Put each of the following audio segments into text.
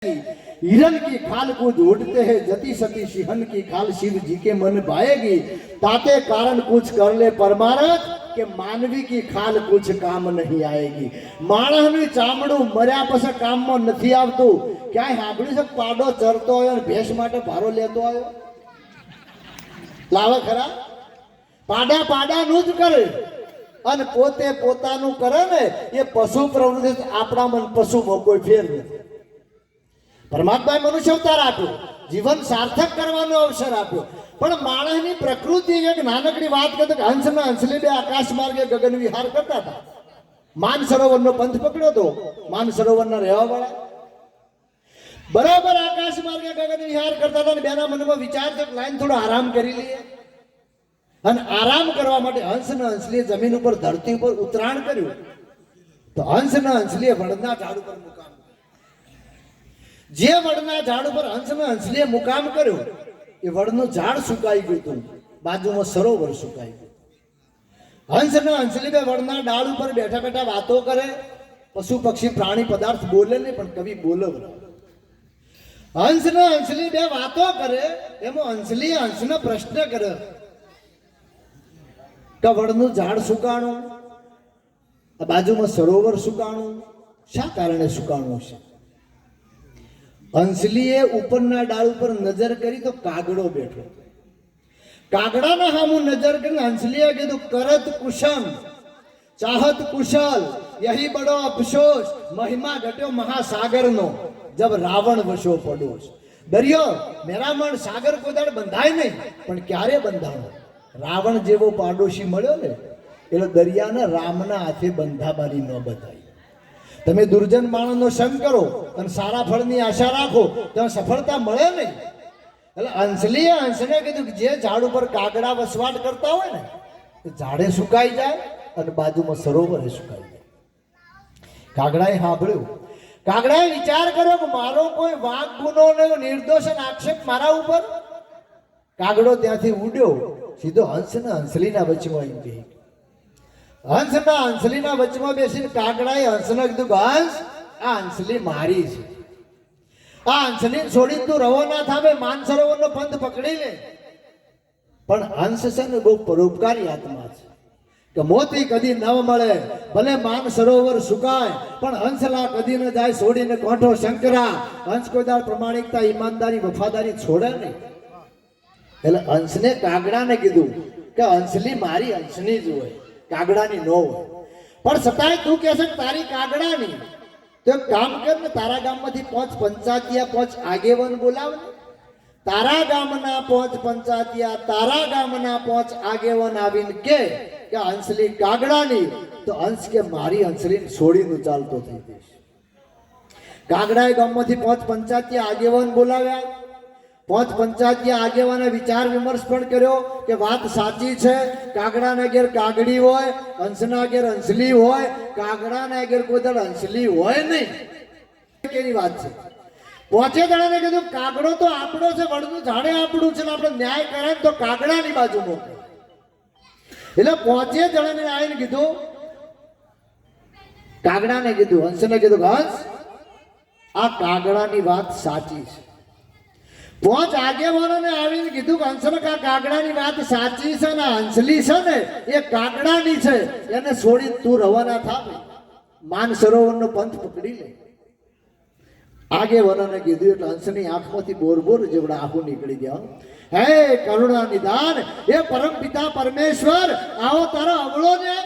हिरन की खाल कूद उठते हैं जति सती सिंहन की खाल शिव जी के मन भाएगी ताते कारण कुछ कर ले परमारथ के मानवी की खाल कुछ काम नहीं आएगी। माणसનું ચામડું મર્યા પછી કામમાં નથી આવતું। ક્યાંય સાંભળ્યું છે પાડો ચરતો આવ્યો અને ભેંસ માટે ભારો લેતો આવ્યો? લાવે ખરા? પાડા પાડાનું જ કરે અને પોતે પોતાનું કરે ને એ પશુ પ્રવૃત્તિ। આપણા મન પશુમાં કોઈ ફેર નથી। પરમાત્માએ મનુષ્ય અવતાર આપ્યો, જીવન સાર્થક કરવાનો અવસર આપ્યો, પણ માણસની પ્રકૃતિ એક નાનકડી વાત કરતો કે હંસના હંસલી બે આકાશ માર્ગે ગગન વિહાર કરતા હતા। માન સરોવરનો પંથ પકડ્યો તો માન સરોવરના રહેવાવાળા બરાબર આકાશ માર્ગે ગગન વિહાર કરતા હતા અને બેના મનમાં વિચાર છે કે લાઈન થોડો આરામ કરી લઈએ અને આરામ કરવા માટે હંસના હંસલીએ જમીન ઉપર ધરતી ઉપર ઉતરાણ કર્યું તો હંસના હંસલીએ વડના ઝાડ ઉપર મુકામ। જે વડના ઝાડ ઉપર હંસના હંસલીએ મુકામ કર્યો એ વડનું ઝાડ સુકાઈ ગયું હતું, બાજુમાં સરોવર સુકાઈ ગયું। હંસના હંસલી બે વડના ડાળ ઉપર બેઠા બેઠા વાતો કરે। પશુ પક્ષી પ્રાણી પદાર્થ બોલે નહીં પણ કવિ બોલે। હંસના હંસલી બે વાતો કરે એમાં હંસલી હંસનો પ્રશ્ન કરે કે વડનું ઝાડ સુકાણું, બાજુમાં સરોવર સુકાણું, શા કારણે સુકાણું છે? હંસલીએ ઉપરના ડાળ ઉપર નજર કરી તો કાગડો બેઠો। કાગડાના સામું નજર કરીને હંસલીએ કીધું કરત કુશમ ચાહત કુશલ યહી બડો અફસોસ મહિમા ઘટ્યો મહાસાગરનો જબ રાવણ વશો પડોશ। દરિયો મેરામણ સાગર કોદાળ બંધાય નહીં પણ ક્યારે બંધાણો? રાવણ જેવો પાડોશી મળ્યો ને એટલે દરિયાને રામના હાથે બંધાબારી ન બધાય। તમે દુર્જન માણસનો સંગ કરો અને સારા ફળની આશા રાખો તો સફળતા મળે નહીં। એટલે હંસલીએ હંસને કીધું કે જે ઝાડ ઉપર કાગડા વસવાટ કરતા હોય ને એ ઝાડે સુકાઈ જાય અને બાજુમાં સરોવરે સુકાઈ જાય। કાગડાએ સાંભળ્યું, કાગડાએ વિચાર કર્યો કે મારો કોઈ વાંક ગુનો નિર્દોષ આક્ષેપ મારા ઉપર? કાગડો ત્યાંથી ઉડ્યો સીધો હંસના હંસલીના વચમાં આવી ગઈ। હંસના હંસલીના વચમાં બેસીને કાગડાએ હંસને કીધું કે હંસ આ હંસલી મારી છે, આ હંસલી છોડીને તું રવાના થાવે, માન સરોવરનો પંથ પકડી લે। પણ હંસ છે ને બહુ પરોપકારી આત્મા છે કે મોતી કદી ન મળે ભલે માન સરોવર સુકાય પણ હંસલા કદી ન જાય છોડીને કોઠો શંકરા। હંસ કોઈ દાળ પ્રમાણિકતા ઈમાનદારી વફાદારી છોડે નહીં। એટલે હંસને કાગડાને કીધું કે હંસલી મારી હંસની જ હોય, કાગડાની ન હોય। પણ છતાંય તું કહે છે તારી કાગડાની, તો એક કામ કર ને તારા ગામમાંથી 5 પંચાયતિયા 5 આગેવાન બોલાવ ને। તારા ગામના 5 પંચાયતિયા તારા ગામના 5 આગેવાન આવીને કે હંસલી કાગડાની, તો હંસ કે મારી હંસલીને છોડીને ચાલતો થઈ જઈશ। કાગડાએ ગામમાંથી 5 પંચાયતિયા આગેવાન બોલાવ્યા। 5 પંચાયતિયા આગેવાને વિચાર વિમર્શ પણ કર્યો કે વાત સાચી છે, કાગડાના ઘેર કાગડી હોય, હંસના ઘેર હંસલી હોય, કાગડાના ઘેર કોઈ દળ હંસલી હોય નહીં, કેવી વાત છે। 5 જણાને કીધું કાગડો તો આપણો છે, વડનું ઝાડે આપણું છે, આપણે ન્યાય કરે તો કાગડાની બાજુ મોકલે। એટલે 5 જણાને આવીને કીધું, કાગડાને કીધું, હંસને કીધું હંસ આ કાગડાની વાત સાચી છે। 5 આગેવાનોને આવીને કીધું કે હંસને કાગડાની વાત સાચી છે ને હંસલી છે ને એ કાગડાની છે, એને છોડી તું રવાના થાવ, માન સરોવરનો પંથ પકડી લે। આગેવાનોને કીધું એટલે હંસની આંખમાંથી બોર જેવડા આંખો નીકળી ગયા। હે કરુણા નિદાન એ પરમ પિતા પરમેશ્વર આવો તારો અવળો ને।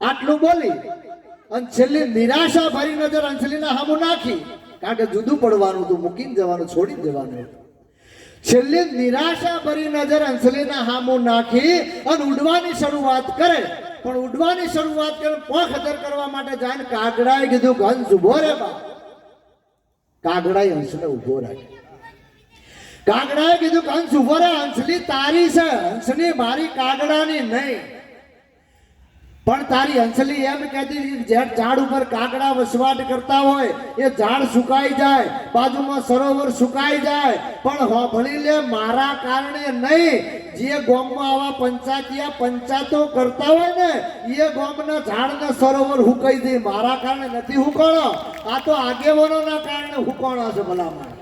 આટલું બોલી અને છેલ્લી નિરાશા ભરી નજર હંસલીના સામું નાખી, કારણ કે જુદું પડવાનું હતું, મૂકીને જવાનું, છોડીને જવાનું હતું। છેલ્લી નિરાશા ભરી નજર હંસલીના સામું નાખી અને ઉડવાની શરૂઆત કરે। પણ ઉડવાની શરૂઆત કરે પોખ અધર કરવા માટે જાય ને કાગડાએ કીધું કે હંસ ઉભો રે બા। કાગડાએ હંસને ઉભો રાખ્યો। કાગડાએ કીધું કે હંસ ઉભો રે, હંસલી તારી છે, હંસની મારી કાગડાની નહીં। પણ તારી હંસલી એમ કહેતી હતી કે જે ઝાડ ઉપર કાગડા વસવાટ કરતા હોય એ ઝાડ સુકાઈ જાય, બાજુમાં સરોવર સુકાઈ જાય, પણ હોભળી લે મારા કારણે નહીં. જે ગામમાં આવા પંચાયતો કરતા હોય ને એ ગામના ઝાડના સરોવર હુકાઈ દે, મારા કારણે નથી હુકાણો. આ તો આગેવાનોના કારણે હુકાણો છે ભલામણ.